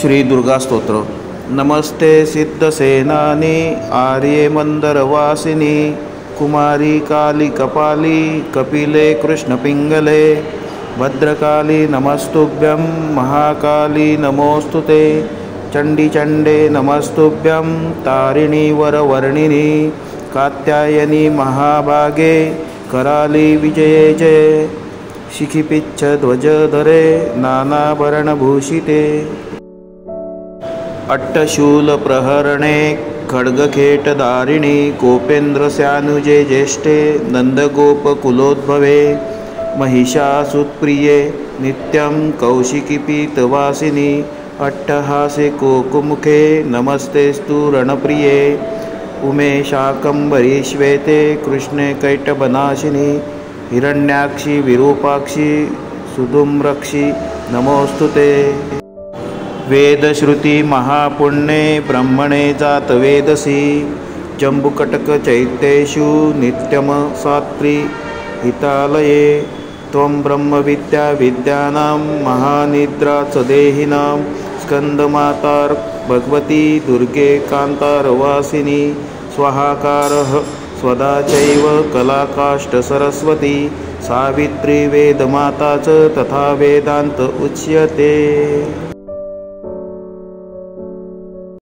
श्री दुर्गा स्तोत्र। नमस्ते सिद्धसेनानी आर्ये मंदरवासिनी कुमारी काली कपाली कपिले कृष्णपिंगले भद्रकाली नमस्तुभ्यं महाकाली नमोस्तुते चंडी चंडे नमस्तुभ्यं तारिणी वरवर्णिनी कात्यायनी महाभागे कराली विजये जय शिखिपिच्छ ध्वजधरे नानाभरणभूषिते अट्टशूल प्रहरणे खड्गखेटधारिणी कोपेन्द्रस्यानुजे ज्येष्ठे नन्दगोपकुलोद्भवे महिषासुतप्रिये नित्यं कौशिकीपीतवासिनी अट्टहासे कोकुमुखे नमस्तेस्तु रणप्रिये उमे शाकम्भरी श्वेते कृष्णे कैटभनाशिनी हिरण्याक्षी विरूपाक्षी सुधूम्रक्षी नमोस्तुते वेदश्रुति महापुण्ये ब्रह्मणे जातवेदसी जम्बुकटक चैत्येषु नित्यम सात्री हितालये त्वं ब्रह्मविद्या विद्यानां महानिद्रा सदेहिनां स्कन्दमातार् भगवती दुर्गे कान्तारवासिनी स्वाहाकारः स्वदा चैव कलाकाष्ठ सरस्वती सावित्री वेदमाता च तथा वेदान्त उच्यते।